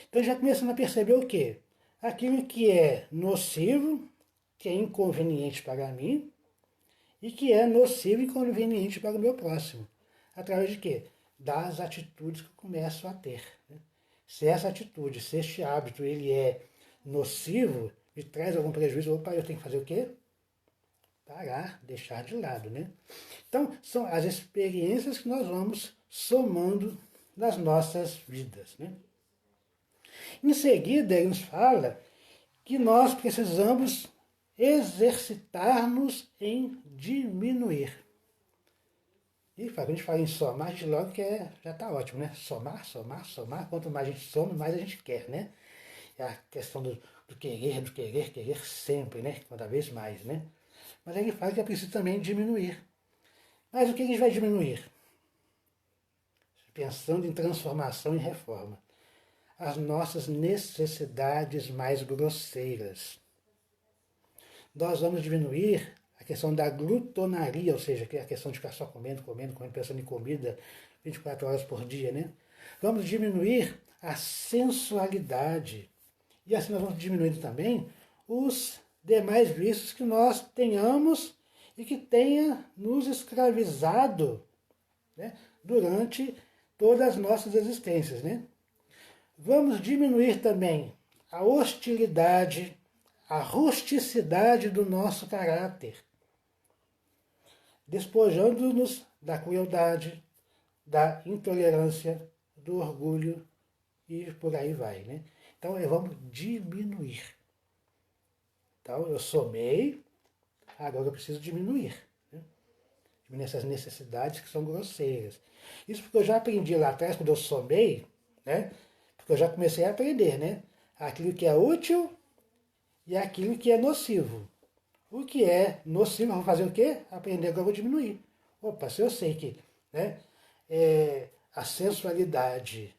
Então já começando a perceber o quê? Aquilo que é nocivo, que é inconveniente para mim, e que é nocivo e inconveniente para o meu próximo. Através de quê? Das atitudes que eu começo a ter. Né? Se essa atitude, se este hábito, ele é nocivo e traz algum prejuízo, opa, eu tenho que fazer o quê? Parar, deixar de lado, né? Então, são as experiências que nós vamos somando nas nossas vidas, né? Em seguida, ele nos fala que nós precisamos exercitar-nos em diminuir. E quando a gente fala em somar, a gente logo já está ótimo, né? Somar, somar, somar. Quanto mais a gente soma, mais a gente quer, né? É a questão do querer, querer sempre, né? Cada vez mais, né? Mas aí ele fala que é preciso também diminuir. Mas o que a gente vai diminuir? Pensando em transformação e reforma. As nossas necessidades mais grosseiras. Nós vamos diminuir a questão da glutonaria, ou seja, que é a questão de ficar só comendo, pensando em comida 24 horas por dia, né? Vamos diminuir a sensualidade. E assim nós vamos diminuindo também os demais vícios que nós tenhamos e que tenha nos escravizado, né, durante todas as nossas existências, né? Vamos diminuir também a hostilidade, a rusticidade do nosso caráter, despojando-nos da crueldade, da intolerância, do orgulho e por aí vai, né? Então, vamos diminuir. Então, eu somei, agora eu preciso diminuir. Né? Diminuir essas necessidades que são grosseiras. Isso porque eu já aprendi lá atrás, quando eu somei, né? Porque eu já comecei a aprender, né? Aquilo que é útil e aquilo que é nocivo. O que é nocivo, eu vou fazer o quê? Aprender, agora eu vou diminuir. Opa, se eu sei que, né, a sensualidade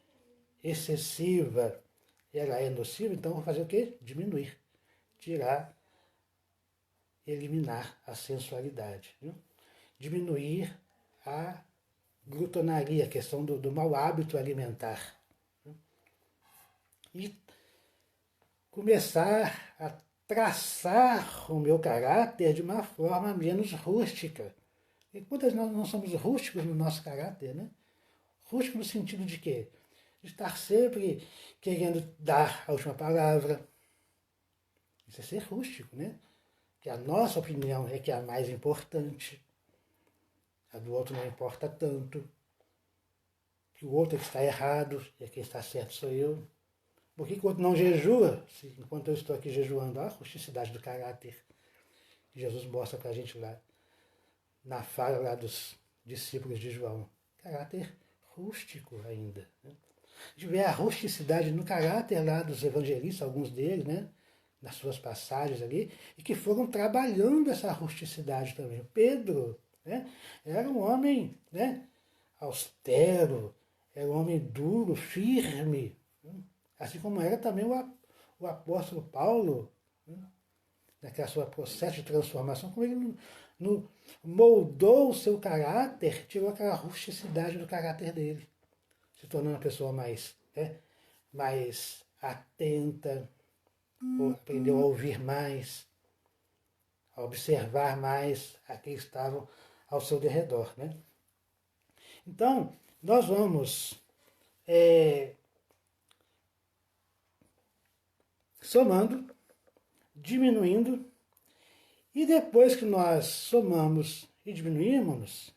excessiva, ela é nociva, então eu vou fazer o quê? Diminuir. Tirar, eliminar a sensualidade. Viu? Diminuir a glutonaria, a questão do mau hábito alimentar. E começar a traçar o meu caráter de uma forma menos rústica. E quantas nós não somos rústicos no nosso caráter, né? Rústico no sentido de quê? De estar sempre querendo dar a última palavra. Isso é ser rústico, né? Que a nossa opinião é que é a mais importante. A do outro não importa tanto. Que o outro é que está errado e quem está certo sou eu. Por que o outro não jejua? Enquanto eu estou aqui jejuando, a rusticidade do caráter que Jesus mostra para a gente lá, na fala lá dos discípulos de João. Caráter rústico ainda. Né? A gente vê a rusticidade no caráter lá dos evangelistas, alguns deles, né? Nas suas passagens ali, e que foram trabalhando essa rusticidade também. Pedro, né? Era um homem, né? Austero, era um homem duro, firme, né? Assim como era também o apóstolo Paulo, né? Naquele seu processo de transformação, como ele moldou o seu caráter, tirou aquela rusticidade do caráter dele, se tornando uma pessoa mais, né? Mais atenta, aprendeu a ouvir mais, a observar mais a quem estavam ao seu derredor, né? Então, nós vamos somando, diminuindo, e depois que nós somamos e diminuímos,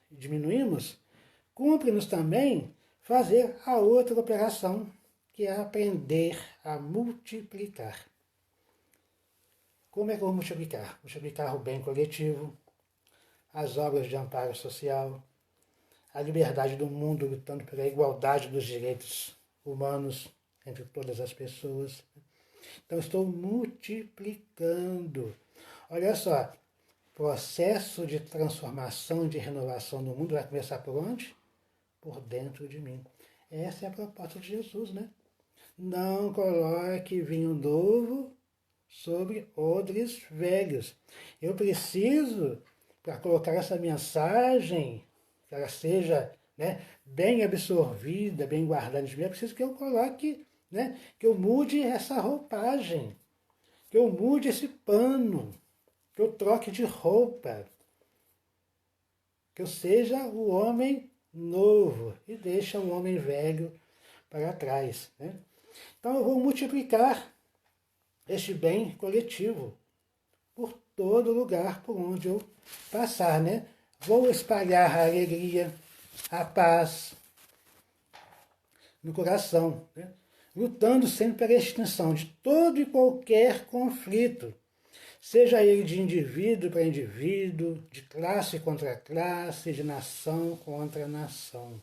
cumpre-nos também fazer a outra operação, que é aprender a multiplicar. Como é que eu vou multiplicar? Multiplicar o bem coletivo, as obras de amparo social, a liberdade do mundo, lutando pela igualdade dos direitos humanos entre todas as pessoas. Então, estou multiplicando. Olha só, processo de transformação, de renovação do mundo vai começar por onde? Por dentro de mim. Essa é a proposta de Jesus, né? Não coloque vinho novo sobre odres velhos. Eu preciso, para colocar essa mensagem, que ela seja, né, bem absorvida, bem guardada de mim, é preciso que eu coloque, né, que eu mude essa roupagem, que eu mude esse pano, que eu troque de roupa, que eu seja o homem novo e deixe o homem velho para trás, né? Então eu vou multiplicar este bem coletivo por todo lugar por onde eu passar, né? Vou espalhar a alegria, a paz no coração, né? Lutando sempre pela extinção de todo e qualquer conflito, seja ele de indivíduo para indivíduo, de classe contra classe, de nação contra nação.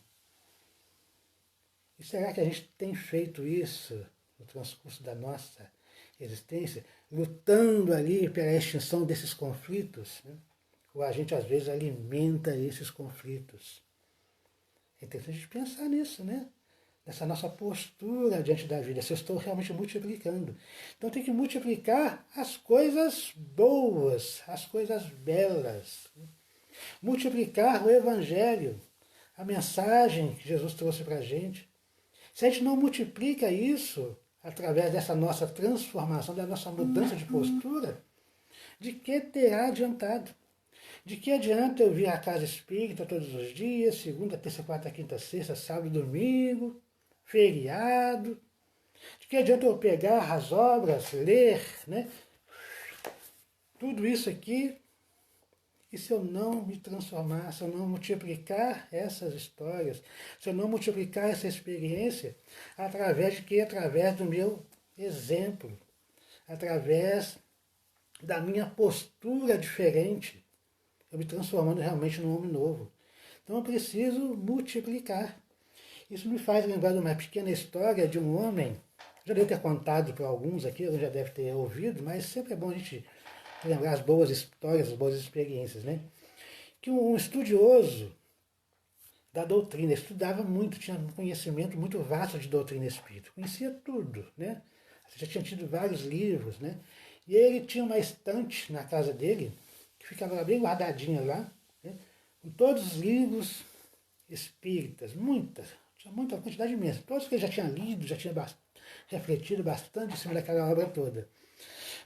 E será que a gente tem feito isso no transcurso da nossa existência, lutando ali pela extinção desses conflitos? Né? Ou a gente às vezes alimenta esses conflitos? É interessante a gente pensar nisso, né? Nessa nossa postura diante da vida, se eu estou realmente multiplicando. Então tem que multiplicar as coisas boas, as coisas belas. Multiplicar o Evangelho, a mensagem que Jesus trouxe para a gente. Se a gente não multiplica isso através dessa nossa transformação, da nossa mudança de postura, de que terá adiantado? De que adianta eu vir à casa espírita todos os dias, segunda, terça, quarta, quinta, sexta, sábado, domingo, feriado? De que adianta eu pegar as obras, ler, né? Tudo isso aqui, e se eu não me transformar, se eu não multiplicar essas histórias, se eu não multiplicar essa experiência, através de quê? Através do meu exemplo, através da minha postura diferente, eu me transformando realmente num homem novo. Então eu preciso multiplicar. Isso me faz lembrar de uma pequena história de um homem, já devo ter contado para alguns aqui, eu já deve ter ouvido, mas sempre é bom a gente lembrar as boas histórias, as boas experiências, né? Que um estudioso da doutrina, estudava muito, tinha um conhecimento muito vasto de doutrina espírita, conhecia tudo, né? Já tinha tido vários livros, né? E ele tinha uma estante na casa dele, que ficava bem guardadinha lá, né? Com todos os livros espíritas, tinha muita quantidade imensa, todos que ele já tinha lido, já tinha refletido bastante em cima daquela obra toda.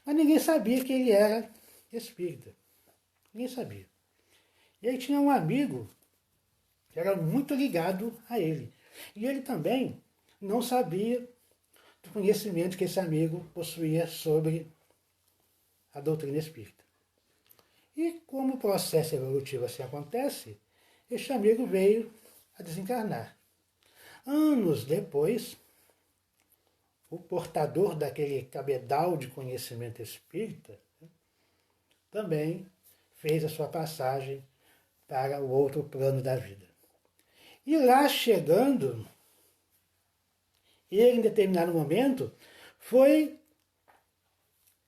Mas ninguém sabia que ele era espírita. Ninguém sabia. E ele tinha um amigo que era muito ligado a ele. E ele também não sabia do conhecimento que esse amigo possuía sobre a doutrina espírita. E como o processo evolutivo assim acontece, este amigo veio a desencarnar. Anos depois, o portador daquele cabedal de conhecimento espírita também fez a sua passagem para o outro plano da vida. E lá chegando, ele em determinado momento foi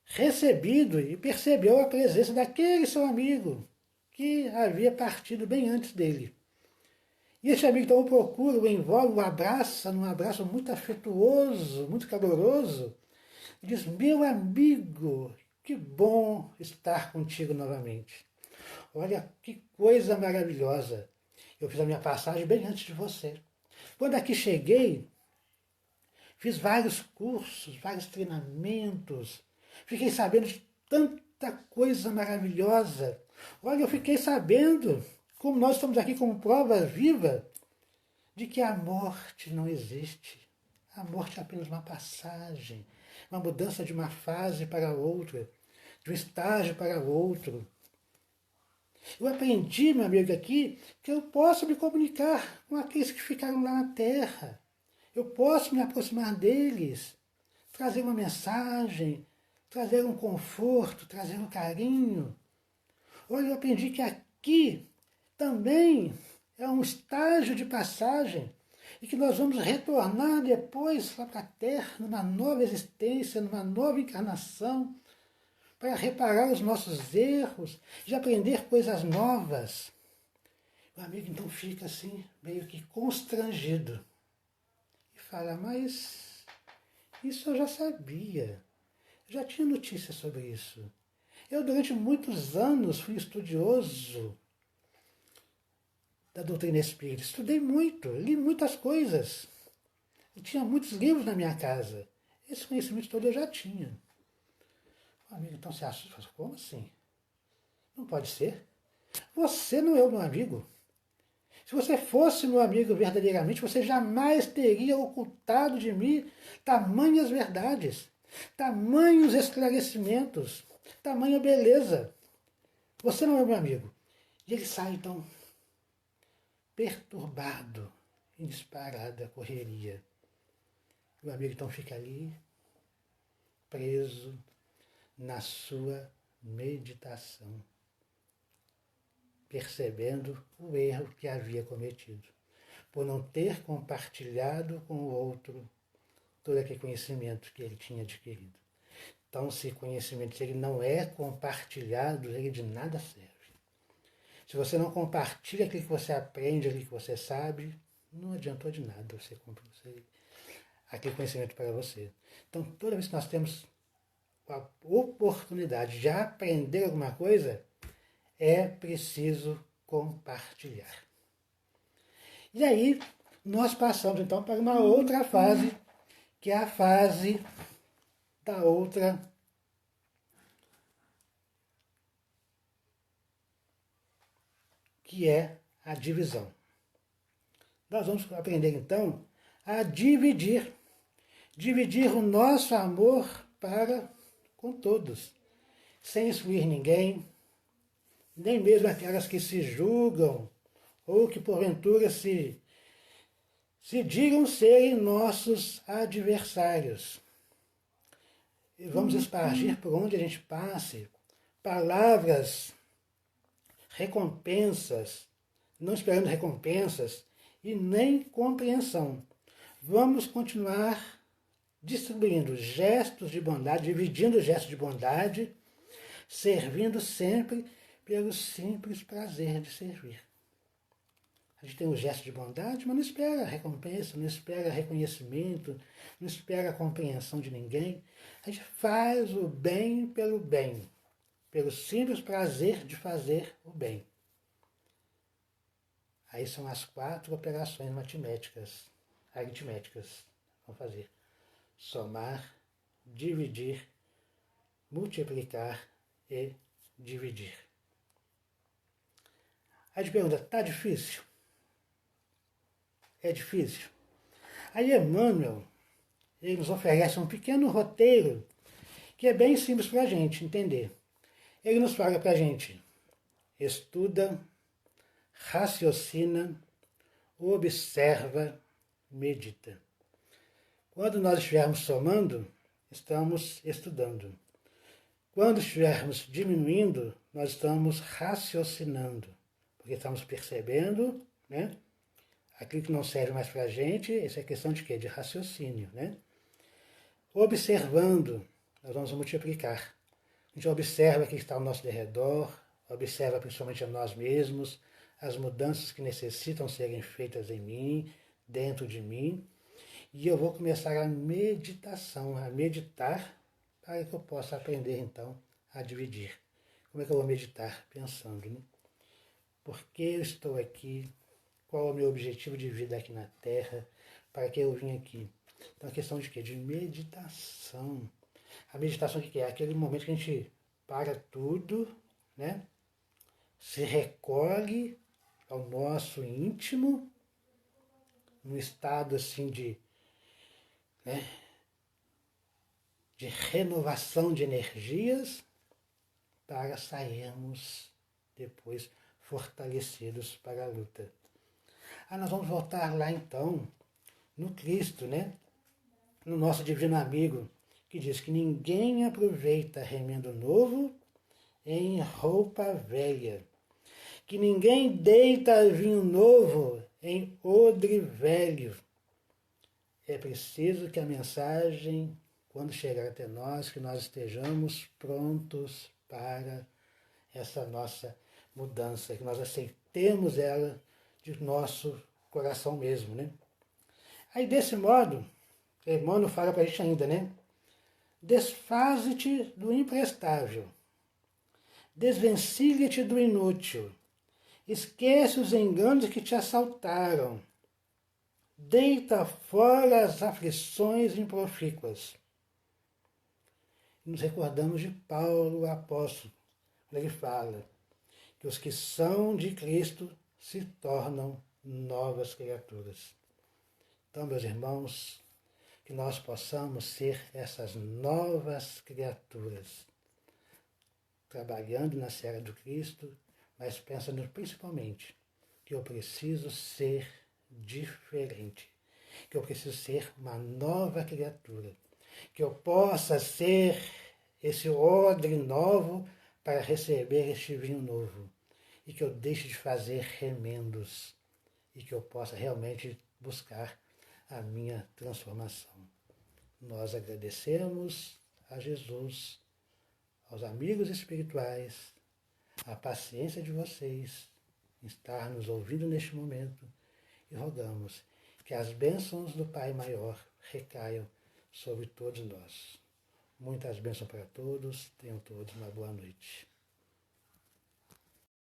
recebido e percebeu a presença daquele seu amigo que havia partido bem antes dele. E esse amigo então o procura, o envolve, o abraça, num abraço muito afetuoso, muito caloroso, e diz: meu amigo, que bom estar contigo novamente. Olha que coisa maravilhosa. Eu fiz a minha passagem bem antes de você. Quando aqui cheguei, fiz vários cursos, vários treinamentos. Fiquei sabendo de tanta coisa maravilhosa. Olha, eu fiquei sabendo, como nós estamos aqui como prova viva, de que a morte não existe. A morte é apenas uma passagem, uma mudança de uma fase para outra, de um estágio para outro. Eu aprendi, meu amigo, aqui, que eu posso me comunicar com aqueles que ficaram lá na Terra. Eu posso me aproximar deles, trazer uma mensagem, trazer um conforto, trazer um carinho. Olha, eu aprendi que aqui também é um estágio de passagem e que nós vamos retornar depois lá para a Terra, numa nova existência, numa nova encarnação, para reparar os nossos erros, de aprender coisas novas. O amigo então fica assim, meio que constrangido. E fala: mas isso eu já sabia. Já tinha notícias sobre isso. Eu, durante muitos anos, fui estudioso da doutrina espírita. Estudei muito, li muitas coisas. E tinha muitos livros na minha casa. Esse conhecimento todo eu já tinha. O amigo então se assusta. Como assim? Não pode ser. Você não é o meu amigo. Se você fosse meu amigo verdadeiramente, você jamais teria ocultado de mim tamanhas verdades, tamanhos esclarecimentos, tamanha beleza. Você não é meu amigo. E ele sai, então, perturbado, em disparada correria. O amigo, então, fica ali, preso na sua meditação, percebendo o erro que havia cometido, por não ter compartilhado com o outro todo aquele conhecimento que ele tinha adquirido. Então, se conhecimento, se ele não é compartilhado, ele de nada serve. Se você não compartilha aquilo que você aprende, aquilo que você sabe, não adiantou de nada você aquele conhecimento para você. Então, toda vez que nós temos a oportunidade de aprender alguma coisa, é preciso compartilhar. E aí, nós passamos então para uma outra fase, que é a fase da outra que é a divisão. Nós vamos aprender então a dividir o nosso amor para com todos, sem excluir ninguém, nem mesmo aquelas que se julgam ou que porventura se digam serem nossos adversários. E vamos espargir por onde a gente passe palavras, recompensas, não esperando recompensas e nem compreensão. Vamos continuar distribuindo gestos de bondade, dividindo gestos de bondade, servindo sempre pelo simples prazer de servir. A gente tem um gesto de bondade, mas não espera recompensa, não espera reconhecimento, não espera a compreensão de ninguém. A gente faz o bem, pelo simples prazer de fazer o bem. Aí são as 4 operações aritméticas. Vamos fazer: somar, dividir, multiplicar e dividir. Aí a gente pergunta, tá difícil? É difícil? Aí Emmanuel, ele nos oferece um pequeno roteiro que é bem simples para a gente entender. Ele nos fala para a gente, estuda, raciocina, observa, medita. Quando nós estivermos somando, estamos estudando. Quando estivermos diminuindo, nós estamos raciocinando, porque estamos percebendo, né? Aquilo que não serve mais para a gente, isso é questão de quê? De raciocínio, né? Observando, nós vamos multiplicar. A gente observa o que está ao nosso redor, observa principalmente a nós mesmos, as mudanças que necessitam serem feitas em mim, dentro de mim, e eu vou começar a meditação, a meditar, para que eu possa aprender então a dividir. Como é que eu vou meditar? Pensando, né? Por que eu estou aqui? Qual é o meu objetivo de vida aqui na Terra? Para que eu vim aqui? Então, a questão de quê? De meditação. A meditação o que é? Aquele momento que a gente para tudo, né? Se recolhe ao nosso íntimo, num estado assim né, de renovação de energias, para sairmos depois fortalecidos para a luta. Nós vamos voltar lá então, no Cristo, né? No nosso divino amigo, que diz que ninguém aproveita remendo novo em roupa velha, que ninguém deita vinho novo em odre velho. É preciso que a mensagem, quando chegar até nós, que nós estejamos prontos para essa nossa mudança, que nós aceitemos ela de nosso coração mesmo, né? Aí desse modo, Emmanuel fala para a gente ainda, né? Desfaze-te do imprestável, desvencilha-te do inútil, esquece os enganos que te assaltaram, deita fora as aflições improfícuas. Nos recordamos de Paulo, o apóstolo, quando ele fala que os que são de Cristo se tornam novas criaturas. Então, meus irmãos, que nós possamos ser essas novas criaturas, trabalhando na seara do Cristo, mas pensando principalmente que eu preciso ser diferente, que eu preciso ser uma nova criatura, que eu possa ser esse odre novo para receber este vinho novo, e que eu deixe de fazer remendos, e que eu possa realmente buscar a minha transformação. Nós agradecemos a Jesus, aos amigos espirituais, a paciência de vocês em estar nos ouvindo neste momento e rogamos que as bênçãos do Pai Maior recaiam sobre todos nós. Muitas bênçãos para todos, tenham todos uma boa noite.